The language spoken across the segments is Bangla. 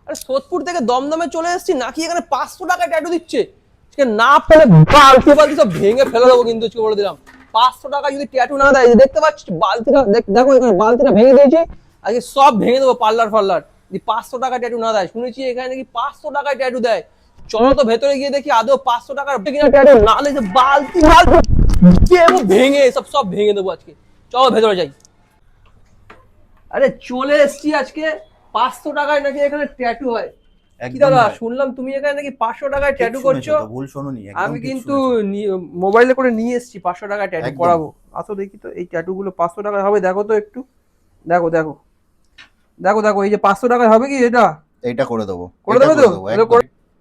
আরে সোদপুর থেকে দমদমে চলে এসেছি নাকি এখানে 500 টাকায় ট্যাটু দিচ্ছে। না পেলে বালতি বালতি সব ভেঙে ফেলে দেবো কিন্তু বলে দিলাম। 500 টাকা যদি ট্যাটু না দেয়, দেখতে পাচ্ছ বালতিটা, দেখো এখানে বালতিটা ভেঙে দিয়েছি, আজকে সব ভেঙে দেবো পার্লার ফার্লার যদি 500 টাকা ট্যাটু না দেয়। শুনেছি এখানে নাকি 500 টাকায় ট্যাটু দেয়। চলো তো ভেতরে গিয়ে দেখি আদৌ 500 টাকার কিনা ট্যাটু, না হলে বালতি বালতি ভেঙে সব ভেঙে দেবো আজকে। চলো ভেতরে যাই। আরে চলে এসছি আজকে। 500 টাকায় নাকি এখানে ট্যাটু হয়। কি দাদা শুনলাম তুমি এখানে নাকি 500 টাকায় ট্যাটু করছো? ভুল শোনোনি, আমি কিন্তু মোবাইলে করে নিয়ে এসেছি 500 টাকায় ট্যাটু করাবো। আসো দেখি তো এই ট্যাটু গুলো 500 টাকায় হবে, দেখো তো একটু। দেখো দেখো দেখো দেখো, এই যে 500 টাকায় হবে কি এটা? এইটা করে দেবো, করে দেবে তো?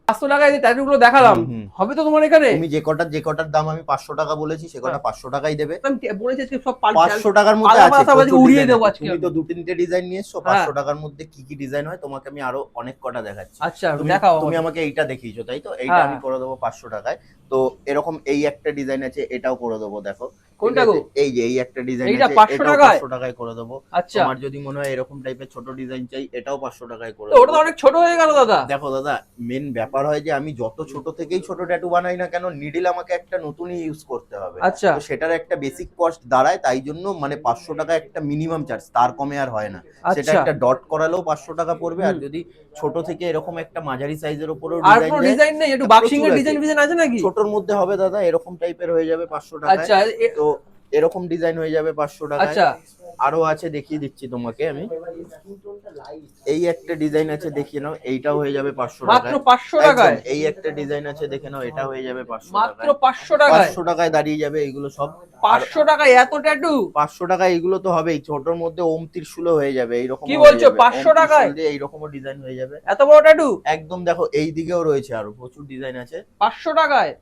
500 টাকায় যে ট্যাটু গুলো দেখালাম হবে তো তোমার এখানে? তুমি যে কটার দাম আমি 500 টাকা বলেছি সে কটা 500 টাকাই দেবে। আমি বলেছি আজকে সব 500 টাকার মধ্যে আছে, উড়িয়ে দেবো আজকে। তুমি তো 2-3টে ডিজাইন নিয়ে এসছো। 500 টাকার মধ্যে কি কি ডিজাইন হয় তোমাকে আমি আরো অনেক কটা দেখাচ্ছি। আচ্ছা দেখাও। তুমি আমাকে এইটা দেখিয়েছো তাই তো, এইটা আমি করে দেবো 500 টাকায়। তো এরকম এই একটা ডিজাইন আছে, এটাও করে দেবো। দেখো কোনটা গো? এই যে এই একটা ডিজাইন আছে, এইটা 500 টাকায় করে দেবো। আচ্ছা, তোমার যদি মনে হয় এরকম টাইপের ছোট ডিজাইন চাই, এটাও 500 টাকায় করে দেবো। ওটা তো অনেক ছোট হয়ে গেল দাদা। দেখো দাদা, মেন ব্যাপার হয় যে আমি যত ছোট থেকেই ছোট ট্যাটু বানাই না কেন, নিডল আমাকে একটা নতুনই ইউজ করতে হবে। আচ্ছা, তো সেটার একটা বেসিক কস্ট দাঁড়ায়, তাই জন্য মানে 500 টাকা একটা মিনিমাম চার্জ, তার কমে আর হয় না। সেটা একটা ডট করালেও 500 টাকা পড়বে। আর যদি ছোট থেকে এরকম একটা মাঝারি সাইজের উপরেও ডিজাইন নেই, একটু বাক্সিংয়ের ডিজাইন আছে নাকি? ছোটর মধ্যে হবে দাদা, এরকম টাইপের হয়ে যাবে 500 টাকা। আচ্ছা, তো এরকম ডিজাইন হয়ে যাবে 500 টাকা। আচ্ছা, আরো আছে, দেখিয়ে দিচ্ছি তোমাকে আমি। এই একটা ডিজাইন আছে, দেখিয়ে নাও, এইটাও হয়ে যাবে 500 টাকা, মাত্র 500 টাকায়। এই একটা ডিজাইন আছে, দেখে নাও, এটা হয়ে যাবে 500 টাকা, মাত্র 500 টাকায়। 500 টাকায় দাঁড়িয়ে যাবে এগুলো সব। 500 টাকায় এত ট্যাটু? 500 টাকায় এগুলো তো হবেই, ছোটর মধ্যে ওম ত্রিশূলও হয়ে যাবে এইরকম। কি বলছো? 500 টাকায় এইরকমও ডিজাইন হয়ে যাবে, এত বড় ট্যাটু? একদম। দেখো এই দিকেও রয়েছে, আরো প্রচুর ডিজাইন আছে 500 টাকায়।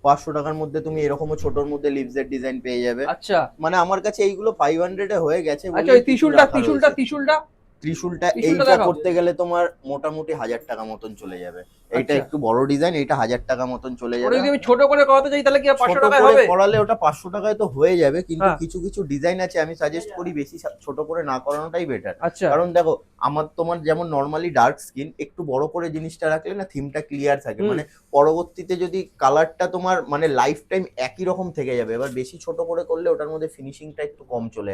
500 টাকার মধ্যে তুমি এরকমও ছোটর মধ্যে লিভসের ডিজাইন পেয়ে যাবে। আচ্ছা, মানে আমার কাছে এইগুলো 500 এ হয়ে গেছে। আচ্ছা, ওই ত্রিশূলটা ত্রিশূলটা এইটা করতে গেলে তোমার মোটামুটি 1000 টাকা মতন চলে যাবে। এটা একটু বড় ডিজাইন, এটা 1000 টাকা মতন চলে যাবে। যদি আমি ছোট করে করাতে চাই তাহলে কি 500 টাকায় হবে? করালে ওটা 500 টাকায় তো হয়ে যাবে, কিন্তু কিছু কিছু ডিজাইন আছে আমি সাজেস্ট করি বেশি ছোট করে না করানোটাই বেটার। আচ্ছা, কারণ দেখো তোমার যেমন নরমালি ডার্ক স্কিন, একটু বড় করে জিনিসটা রাখলে না থিমটা ক্লিয়ার থাকে, মানে পরবর্তীতে যদি কালারটা তোমার মানে লাইফ টাইম একই রকম থেকে যাবে। এবার বেশি ছোট করে করলে ওটার মধ্যে ফিনিশিংটা একটু কম চলে আসে।